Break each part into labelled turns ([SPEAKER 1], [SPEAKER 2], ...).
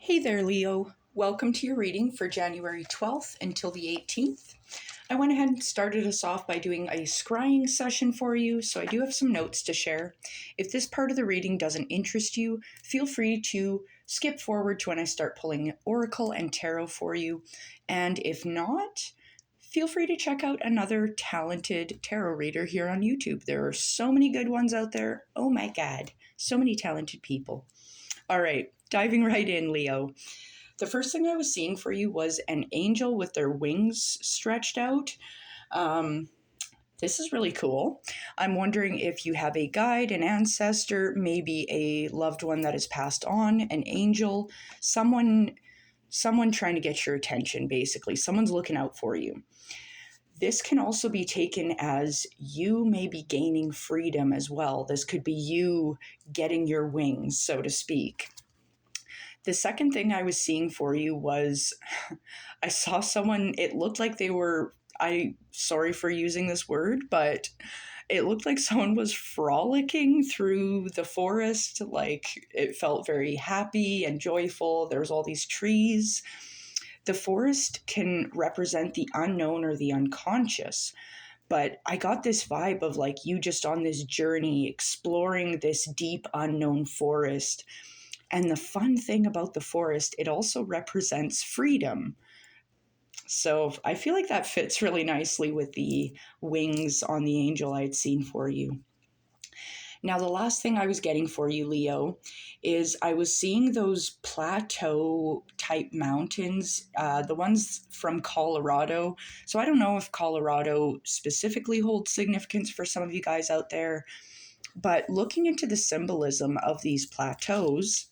[SPEAKER 1] Hey there, Leo. Welcome to your reading for January 12th until the 18th. I went ahead and started us off by doing a scrying session for you, so I do have some notes to share. If this part of the reading doesn't interest you, feel free to skip forward to when I start pulling Oracle and Tarot for you. And if not, feel free to check out another talented tarot reader here on YouTube. There are so many good ones out there. Oh my God, so many talented people. All right, diving right in, Leo. The first thing I was seeing for you was an angel with their wings stretched out. This is really cool. I'm wondering if you have a guide, an ancestor, maybe a loved one that has passed on, an angel, someone trying to get your attention, basically. Someone's looking out for you. This can also be taken as you may be gaining freedom as well. This could be you getting your wings, so to speak. The second thing I was seeing for you was I saw someone, it looked like they were, sorry for using this word, but it looked like someone was frolicking through the forest. Like it felt very happy and joyful. There was all these trees. The forest can represent the unknown or the unconscious, but I got this vibe of like you just on this journey exploring this deep unknown forest. And the fun thing about the forest, it also represents freedom. So I feel like that fits really nicely with the wings on the angel I'd seen for you. Now, the last thing I was getting for you, Leo, is I was seeing those plateau type mountains, the ones from Colorado. So I don't know if Colorado specifically holds significance for some of you guys out there, but looking into the symbolism of these plateaus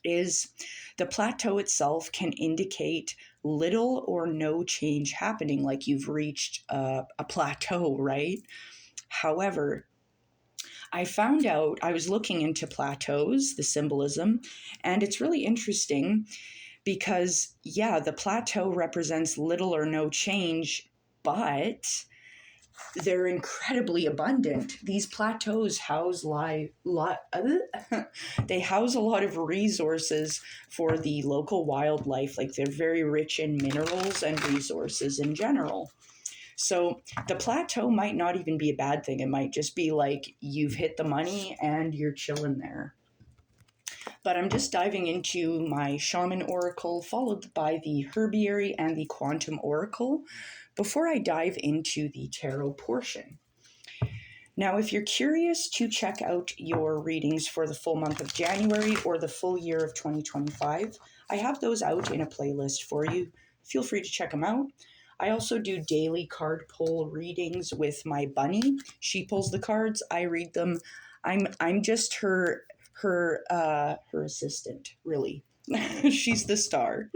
[SPEAKER 1] is the plateau itself can indicate little or no change happening, like you've reached a plateau, right? However, I found out, I was looking into plateaus, the symbolism, and it's really interesting because, yeah, the plateau represents little or no change, but they're incredibly abundant. These plateaus house they house a lot of resources for the local wildlife. Like they're very rich in minerals and resources in general. So the plateau might not even be a bad thing. It might just be like you've hit the money and you're chilling there. But I'm just diving into my Shaman Oracle, followed by the Herbiary and the Quantum Oracle, before I dive into the tarot portion. Now, if you're curious to check out your readings for the full month of January or the full year of 2025, I have those out in a playlist for you. Feel free to check them out. I also do daily card pull readings with my bunny. She pulls the cards, I read them. I'm just her assistant, really. She's the star.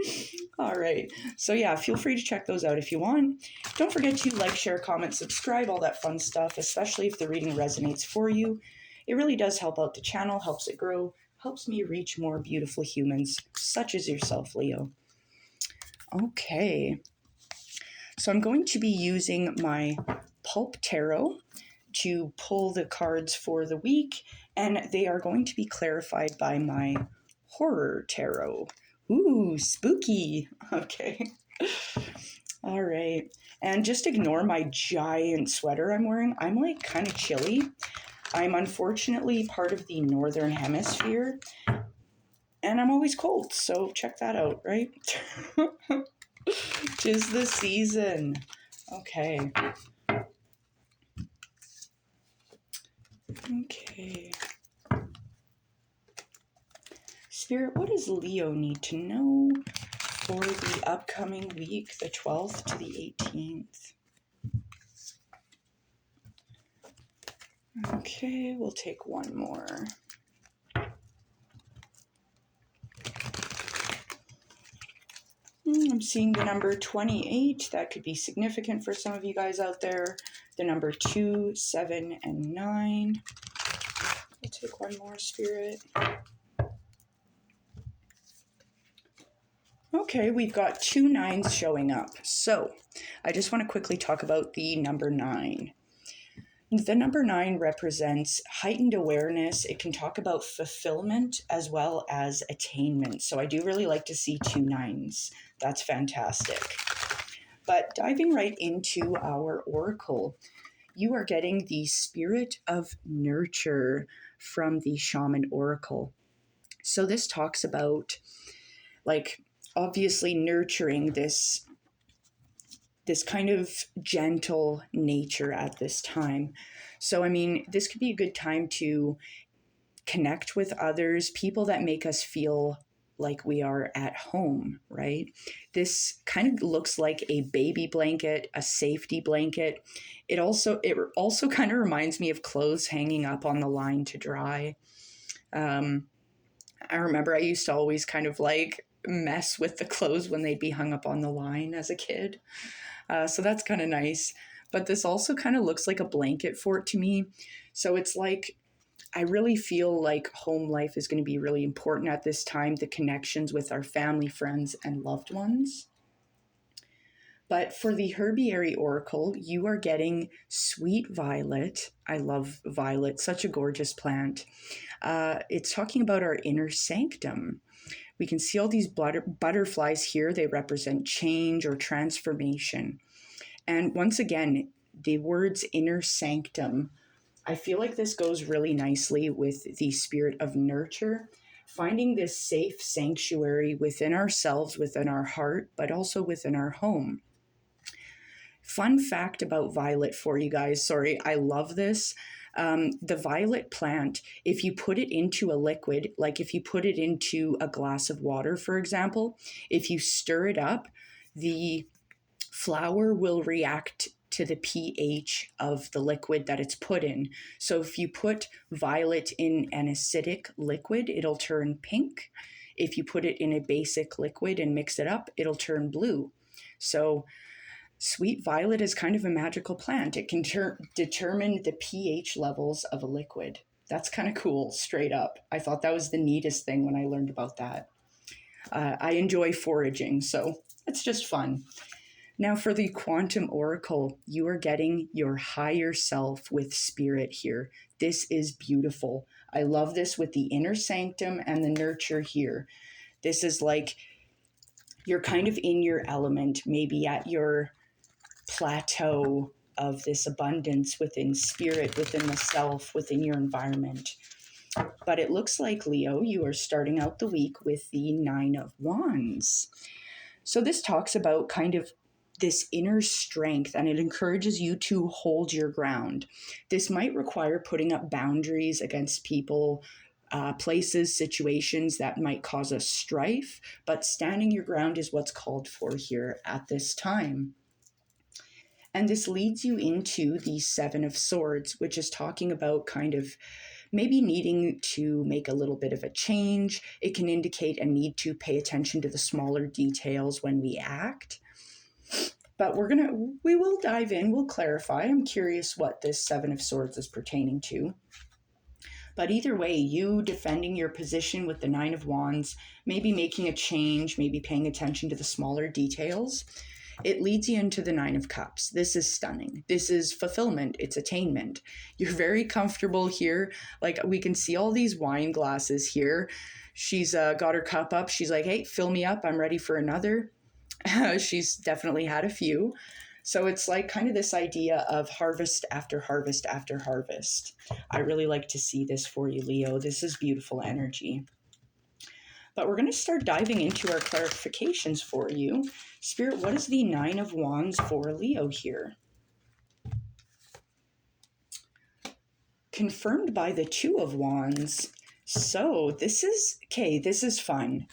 [SPEAKER 1] All right. So yeah, feel free to check those out if you want. Don't forget to like, share, comment, subscribe, all that fun stuff, especially if the reading resonates for you. It really does help out the channel, helps it grow, helps me reach more beautiful humans, such as yourself, Leo. Okay. So I'm going to be using my Pulp Tarot to pull the cards for the week, and they are going to be clarified by my Horror Tarot. Ooh, spooky. Okay. All right. And just ignore my giant sweater I'm wearing. I'm like kind of chilly. I'm unfortunately part of the Northern Hemisphere, and I'm always cold, so check that out, right? 'Tis the season. Okay. Okay. Spirit, what does Leo need to know for the upcoming week, the 12th to the 18th? Okay, we'll take one more. I'm seeing the number 28. That could be significant for some of you guys out there. The number 2, 7, and 9. We'll take one more, Spirit. Okay, we've got 2 9s showing up. So I just want to quickly talk about the number 9. The number 9 represents heightened awareness. It can talk about fulfillment as well as attainment. So I do really like to see 2 9s. That's fantastic. But diving right into our oracle, you are getting the Spirit of Nurture from the Shaman Oracle. So this talks about, like, obviously nurturing this kind of gentle nature at this time. So, I mean, this could be a good time to connect with others, people that make us feel like we are at home, right? This kind of looks like a baby blanket, a safety blanket. It also kind of reminds me of clothes hanging up on the line to dry. I remember I used to always kind of like mess with the clothes when they'd be hung up on the line as a kid. So that's kind of nice. But this also kind of looks like a blanket fort to me. So it's like, I really feel like home life is going to be really important at this time, the connections with our family, friends, and loved ones. But for the Herbiary Oracle, you are getting Sweet Violet. I love violet, such a gorgeous plant. It's talking about our inner sanctum. We can see all these butterflies here. They represent change or transformation. And once again, the words inner sanctum, I feel like this goes really nicely with the spirit of nurture, finding this safe sanctuary within ourselves, within our heart, but also within our home. Fun fact about violet for you guys. Sorry, I love this. The violet plant, if you put it into a liquid, like if you put it into a glass of water, for example, if you stir it up, the flower will react to the pH of the liquid that it's put in. So if you put violet in an acidic liquid, it'll turn pink. If you put it in a basic liquid and mix it up, it'll turn blue. So Sweet Violet is kind of a magical plant. It can determine the pH levels of a liquid. That's kind of cool, straight up. I thought that was the neatest thing when I learned about that. I enjoy foraging, so it's just fun. Now for the Quantum Oracle, you are getting your higher self with spirit here. This is beautiful. I love this with the inner sanctum and the nurture here. This is like you're kind of in your element, maybe at your plateau of this abundance within spirit, within the self, within your environment. But it looks like, Leo, you are starting out the week with the 9 of Wands. So this talks about kind of this inner strength, and it encourages you to hold your ground. This might require putting up boundaries against people, places, situations that might cause us strife, but standing your ground is what's called for here at this time. And this leads you into the 7 of Swords, which is talking about kind of maybe needing to make a little bit of a change. It can indicate a need to pay attention to the smaller details when we act. But we will dive in, we'll clarify. I'm curious what this 7 of Swords is pertaining to. But either way, you defending your position with the 9 of Wands, maybe making a change, maybe paying attention to the smaller details, it leads you into the 9 of Cups. This is stunning. This is fulfillment. It's attainment. You're very comfortable here. Like, we can see all these wine glasses here. She's got her cup up. She's like, hey, fill me up. I'm ready for another. She's definitely had a few. So it's like kind of this idea of harvest after harvest after harvest. I really like to see this for you, Leo. This is beautiful energy. But we're going to start diving into our clarifications for you. Spirit, what is the 9 of Wands for Leo here? Confirmed by the 2 of Wands. So this is fun.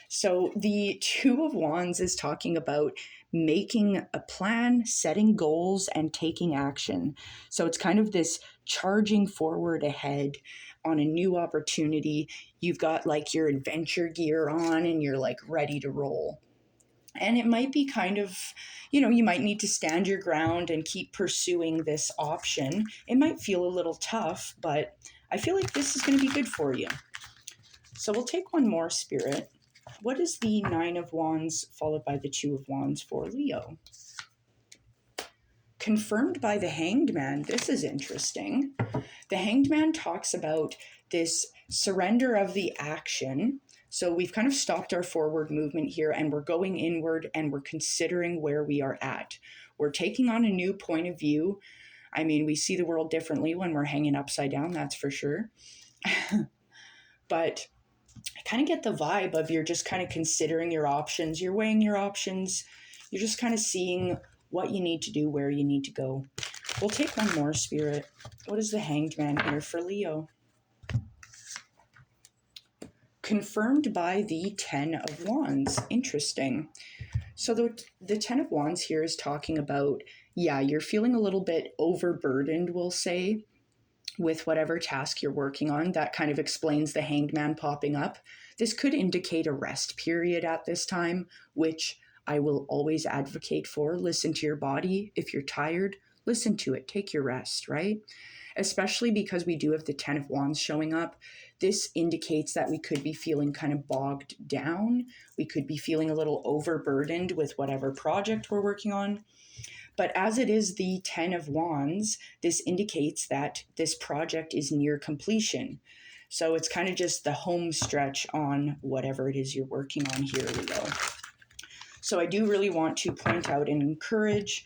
[SPEAKER 1] So the 2 of Wands is talking about making a plan, setting goals, and taking action. So it's kind of this charging forward ahead on a new opportunity. You've got like your adventure gear on and you're like ready to roll. And it might be kind of, you might need to stand your ground and keep pursuing this option. It might feel a little tough, but I feel like this is going to be good for you. So we'll take one more, Spirit. What is the 9 of Wands followed by the 2 of Wands for Leo? Confirmed by the Hanged Man. This is interesting. The Hanged Man talks about this surrender of the action. So we've kind of stopped our forward movement here and we're going inward and we're considering where we are at. We're taking on a new point of view. I mean, we see the world differently when we're hanging upside down, that's for sure. But I kind of get the vibe of you're just kind of considering your options, you're weighing your options, you're just kind of seeing what you need to do, where you need to go. We'll take one more, Spirit. What is the Hanged Man here for Leo? Confirmed by the Ten of Wands. Interesting. So the Ten of Wands here is talking about, yeah, you're feeling a little bit overburdened, we'll say, with whatever task you're working on. That kind of explains the Hanged Man popping up. This could indicate a rest period at this time, which I will always advocate for. Listen to your body. If you're tired, listen to it. Take your rest, right? Especially because we do have the Ten of Wands showing up. This indicates that we could be feeling kind of bogged down. We could be feeling a little overburdened with whatever project we're working on. But as it is the Ten of Wands, this indicates that this project is near completion. So it's kind of just the home stretch on whatever it is you're working on here, Leo. So I do really want to point out and encourage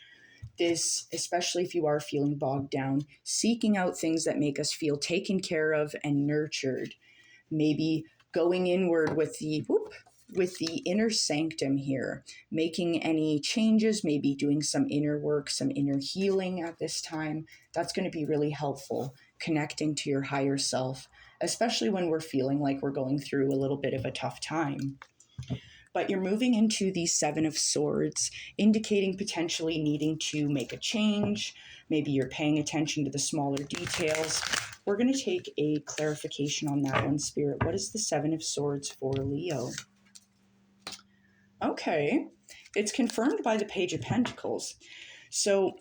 [SPEAKER 1] this, especially if you are feeling bogged down, seeking out things that make us feel taken care of and nurtured. Maybe going inward with the inner sanctum here, making any changes, maybe doing some inner work, some inner healing at this time. That's going to be really helpful, connecting to your higher self, especially when we're feeling like we're going through a little bit of a tough time. But you're moving into the Seven of Swords, indicating potentially needing to make a change. Maybe you're paying attention to the smaller details. We're going to take a clarification on that one, Spirit. What is the Seven of Swords for Leo? Okay, it's confirmed by the Page of Pentacles. So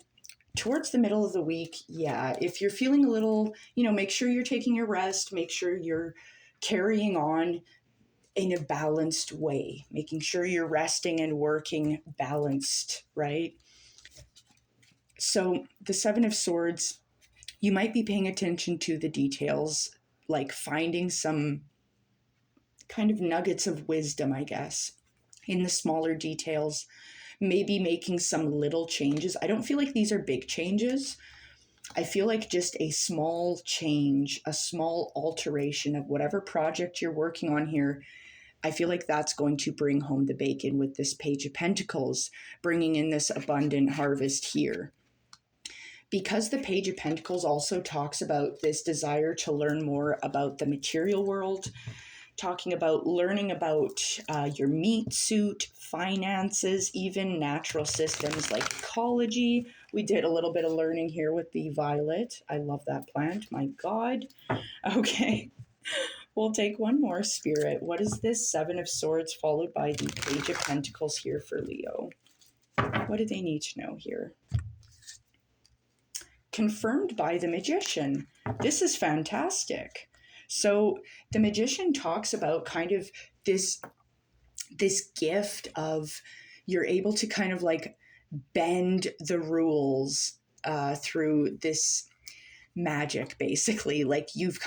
[SPEAKER 1] towards the middle of the week, yeah, if you're feeling a little, make sure you're taking your rest, make sure you're carrying on in a balanced way, making sure you're resting and working balanced, right? So the Seven of Swords, you might be paying attention to the details, like finding some kind of nuggets of wisdom, I guess, in the smaller details, maybe making some little changes. I don't feel like these are big changes. I feel like just a small change, a small alteration of whatever project you're working on here. I feel like that's going to bring home the bacon with this Page of Pentacles, bringing in this abundant harvest here. Because the Page of Pentacles also talks about this desire to learn more about the material world, talking about learning about your meat suit, finances, even natural systems like ecology. We did a little bit of learning here with the violet. I love that plant. My God. Okay. We'll take one more, Spirit. What is this Seven of Swords followed by the Page of Pentacles here for Leo? What do they need to know here? Confirmed by the Magician. This is fantastic. So the Magician talks about kind of this gift of you're able to kind of like bend the rules through this magic, basically. Like you've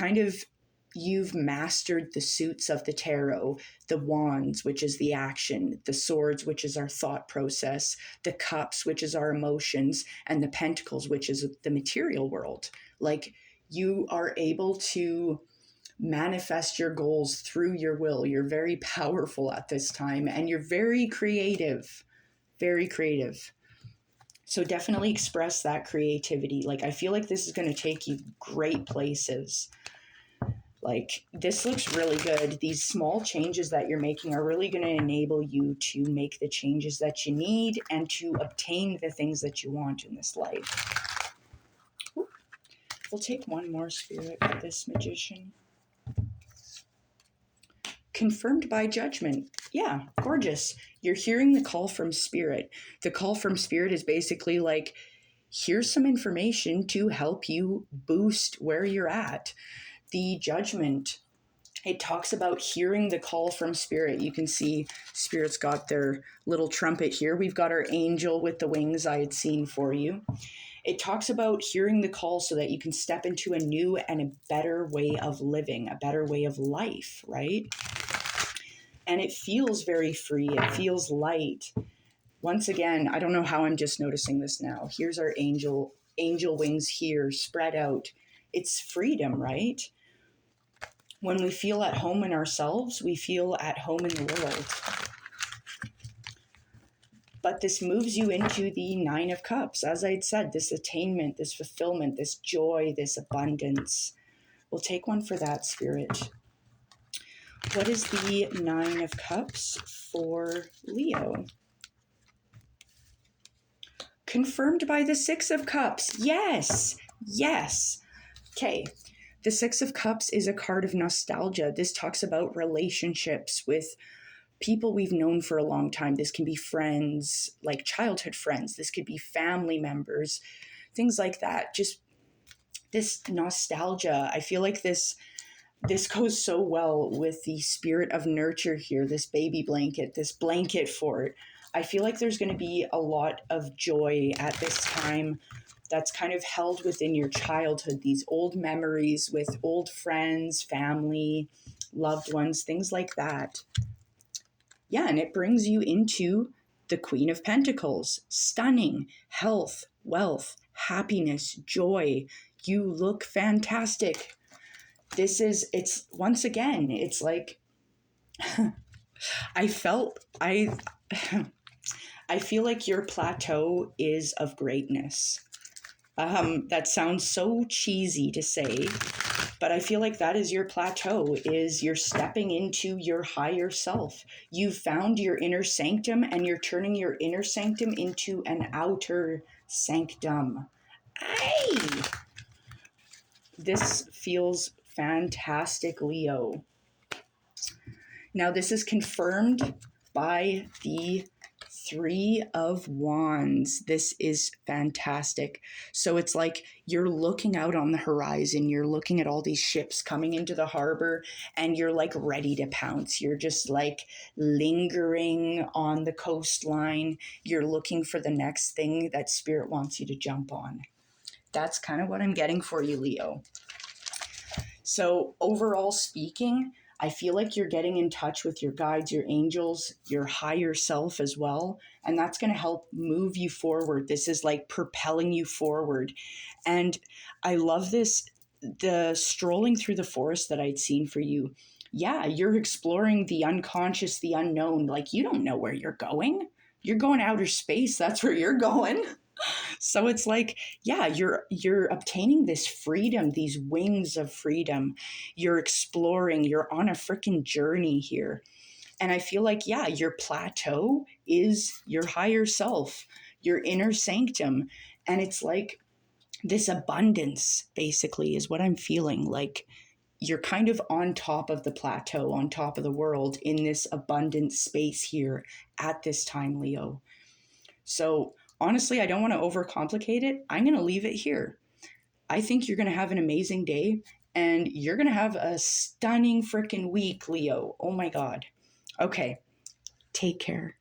[SPEAKER 1] mastered the suits of the tarot, the wands, which is the action, the swords, which is our thought process, the cups, which is our emotions, and the pentacles, which is the material world. Like you are able to manifest your goals through your will. You're very powerful at this time and you're very creative, very creative. So definitely express that creativity. Like I feel like this is going to take you great places. Like this looks really good. These small changes that you're making are really going to enable you to make the changes that you need and to obtain the things that you want in this life. We'll take one more, Spirit, with this Magician. Confirmed by Judgment. Yeah, gorgeous. You're hearing the call from Spirit. The call from Spirit is basically like, here's some information to help you boost where you're at. The Judgment It talks about hearing the call from spirit. You can see spirit's got their little trumpet here. We've got our angel with the wings I had seen for you. It talks about hearing the call so that you can step into a new and a better way of living, a better way of life, right? And it feels very free. It feels light. Once again, I don't know how I'm just noticing this now. Here's our angel wings here spread out. It's freedom, right? When we feel at home in ourselves, we feel at home in the world. But this moves you into the Nine of Cups. As I had said, this attainment, this fulfillment, this joy, this abundance. We'll take one for that, Spirit. What is the Nine of Cups for Leo? Confirmed by the Six of Cups. Yes, yes. Okay, the Six of Cups is a card of nostalgia. This talks about relationships with people we've known for a long time. This can be friends, like childhood friends. This could be family members, things like that. Just this nostalgia. I feel like this goes so well with the spirit of nurture here, this baby blanket, this blanket fort. I feel like there's going to be a lot of joy at this time that's kind of held within your childhood, these old memories with old friends, family, loved ones, things like that. Yeah, and it brings you into the Queen of Pentacles. Stunning, health, wealth, happiness, joy. You look fantastic. It's once again, it's like, I feel like your plateau is of greatness. That sounds so cheesy to say, but I feel like that is your plateau, is you're stepping into your higher self. You've found your inner sanctum and you're turning your inner sanctum into an outer sanctum. Aye! This feels fantastic, Leo. Now, this is confirmed by the Three of Wands. This is fantastic. So it's like you're looking out on the horizon. You're looking at all these ships coming into the harbor and you're like ready to pounce. You're just like lingering on the coastline. You're looking for the next thing that spirit wants you to jump on. That's kind of what I'm getting for you, Leo. So overall speaking, I feel like you're getting in touch with your guides, your angels, your higher self as well. And that's going to help move you forward. This is like propelling you forward. And I love this, the strolling through the forest that I'd seen for you. Yeah, you're exploring the unconscious, the unknown. Like, you don't know where you're going. You're going outer space. That's where you're going. So it's like, yeah, you're obtaining this freedom, these wings of freedom. You're exploring, you're on a freaking journey here. And I feel like, yeah, your plateau is your higher self, your inner sanctum. And it's like this abundance, basically, is what I'm feeling. Like you're kind of on top of the plateau, on top of the world in this abundant space here at this time, Leo. So honestly, I don't want to overcomplicate it. I'm going to leave it here. I think you're going to have an amazing day and you're going to have a stunning freaking week, Leo. Oh my God. Okay. Take care.